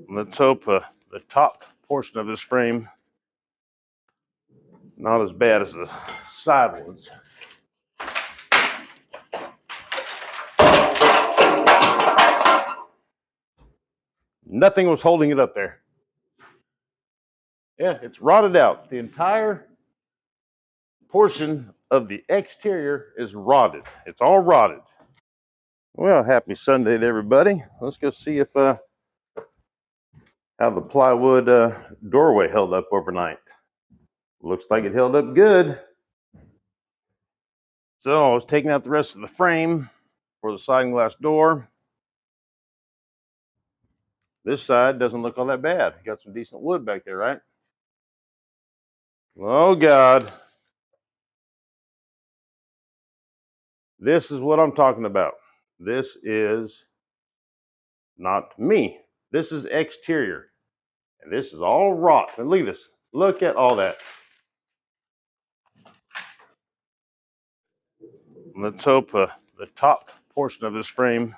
Let's hope the top portion of this frame not as bad as the side ones. Nothing was holding it up there. Yeah, it's rotted out. The entire portion of the exterior is rotted. It's all rotted. Well, happy Sunday to everybody. Let's go see if how the plywood doorway held up overnight. Looks like it held up good. So I was taking out the rest of the frame for the sliding glass door. This side doesn't look all that bad. Got some decent wood back there, right? Oh God. This is what I'm talking about. This is not me. This is exterior. And this is all rot. And look at this. Look at all that. Let's hope the top portion of this frame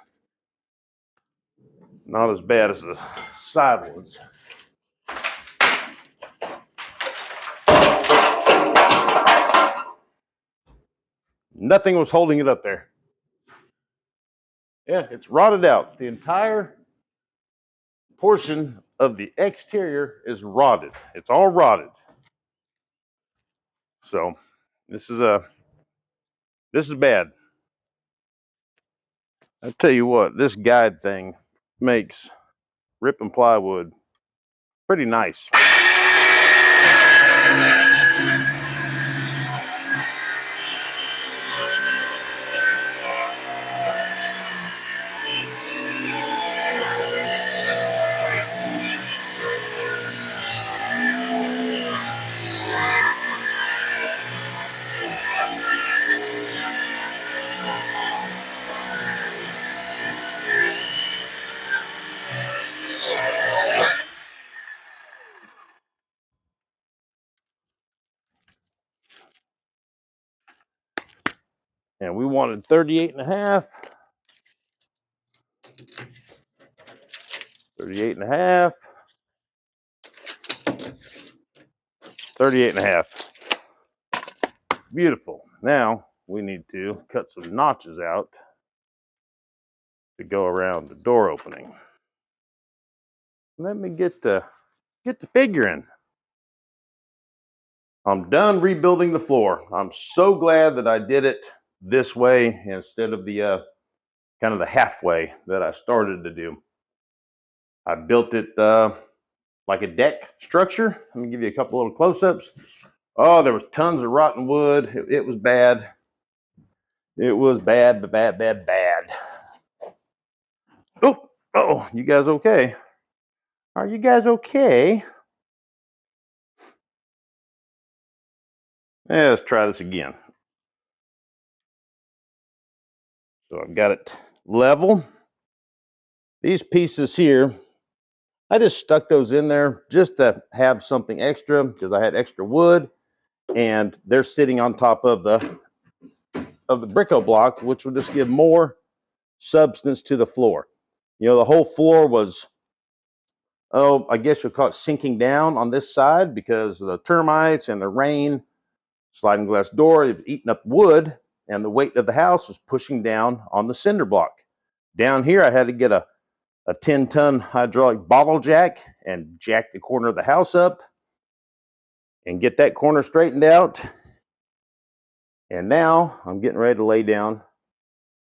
not as bad as the side ones. Nothing was holding it up there. Yeah, it's rotted out. The entire portion of the exterior is rotted. It's all rotted. So this is bad. I tell you what, this guide thing makes ripping plywood pretty nice. And we wanted 38.5. 38.5. 38.5. Beautiful. Now we need to cut some notches out to go around the door opening. Let me get the figuring. I'm done rebuilding the floor. I'm so glad that I did it this way instead of the kind of the halfway that I started to do. I built it like a deck structure. Let me give you a couple little close-ups. Oh, there was tons of rotten wood. It was bad. It was bad, bad, bad, bad. Oh, you guys okay? Are you guys okay? Yeah, let's try this again. So I've got it level. These pieces here, I just stuck those in there just to have something extra because I had extra wood, and they're sitting on top of the Bricko block, which will just give more substance to the floor. You know, the whole floor was, oh, I guess you'll call it sinking down on this side because of the termites and the rain. Sliding glass door, it was eating up wood, and the weight of the house was pushing down on the cinder block. Down here, I had to get a 10-ton hydraulic bottle jack and jack the corner of the house up and get that corner straightened out. And now I'm getting ready to lay down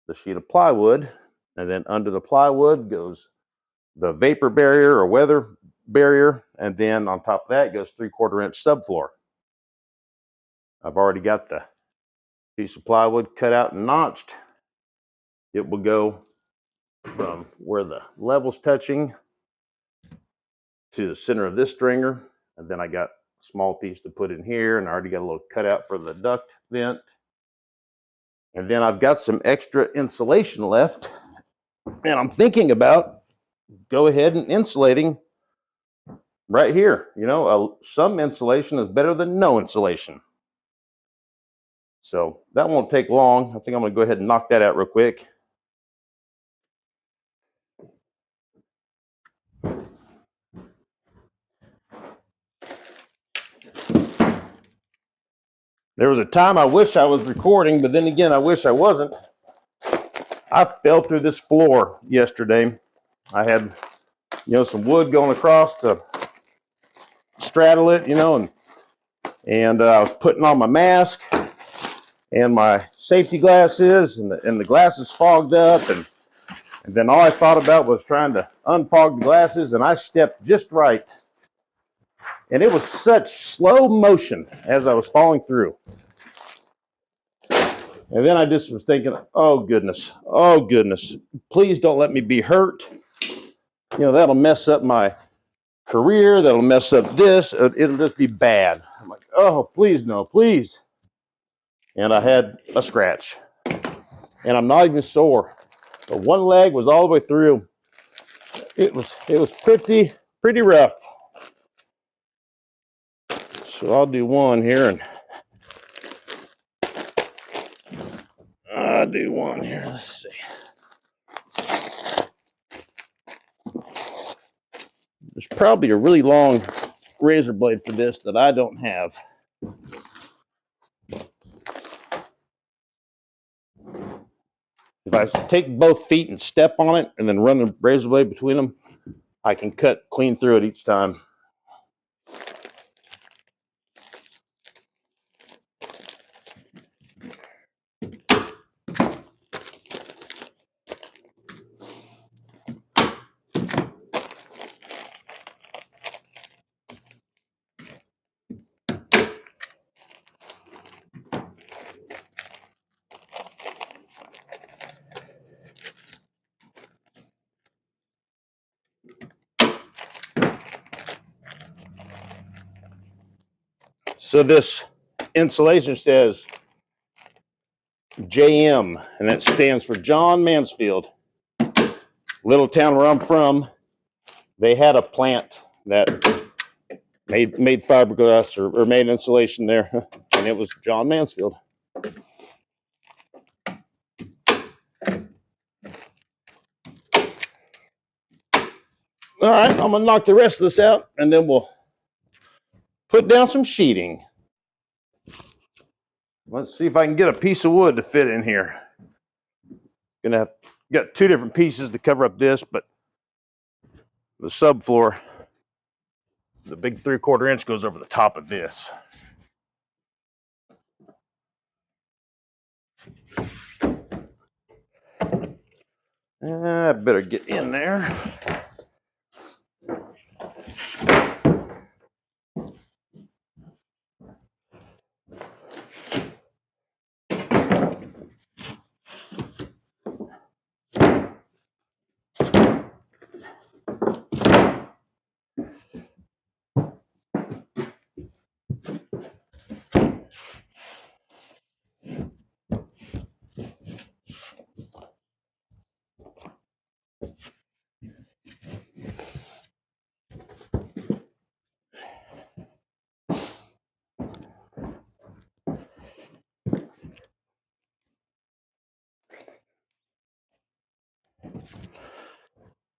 the sheet of plywood, and then under the plywood goes the vapor barrier or weather barrier, and then on top of that goes 3/4 inch subfloor. I've already got the piece of plywood cut out and notched. It will go from where the level's touching to the center of this stringer, and then I got a small piece to put in here, and I already got a little cutout for the duct vent. And then I've got some extra insulation left, and I'm thinking about go ahead and insulating right here. You know, some insulation is better than no insulation. So that won't take long. I think I'm going to go ahead and knock that out real quick. There was a time I wish I was recording, but then again, I wish I wasn't. I fell through this floor yesterday. I had, some wood going across to straddle it, and I was putting on my mask and my safety glasses, and the glasses fogged up, and then all I thought about was trying to unfog the glasses, and I stepped just right. And it was such slow motion as I was falling through. And then I just was thinking, oh goodness, please don't let me be hurt. That'll mess up my career, that'll mess up this, it'll just be bad. I'm like, oh, please no, please. And I had a scratch. And I'm not even sore. But one leg was all the way through. It was pretty rough. So I'll do one here, and I'll do one here. Let's see. There's probably a really long razor blade for this that I don't have. If I take both feet and step on it and then run the razor blade between them, I can cut clean through it each time. So this insulation says JM, and that stands for John Mansfield. Little town where I'm from, they had a plant that made fiberglass or made insulation there, and it was John Mansfield. All right, I'm gonna knock the rest of this out, and then we'll put down some sheeting. Let's see if I can get a piece of wood to fit in here. Got two different pieces to cover up this, but the subfloor, the big 3/4 inch goes over the top of this. I better get in there.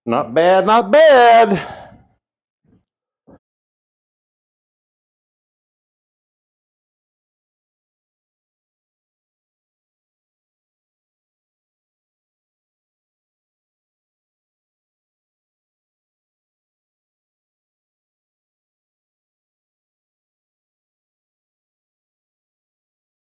Not bad, not bad.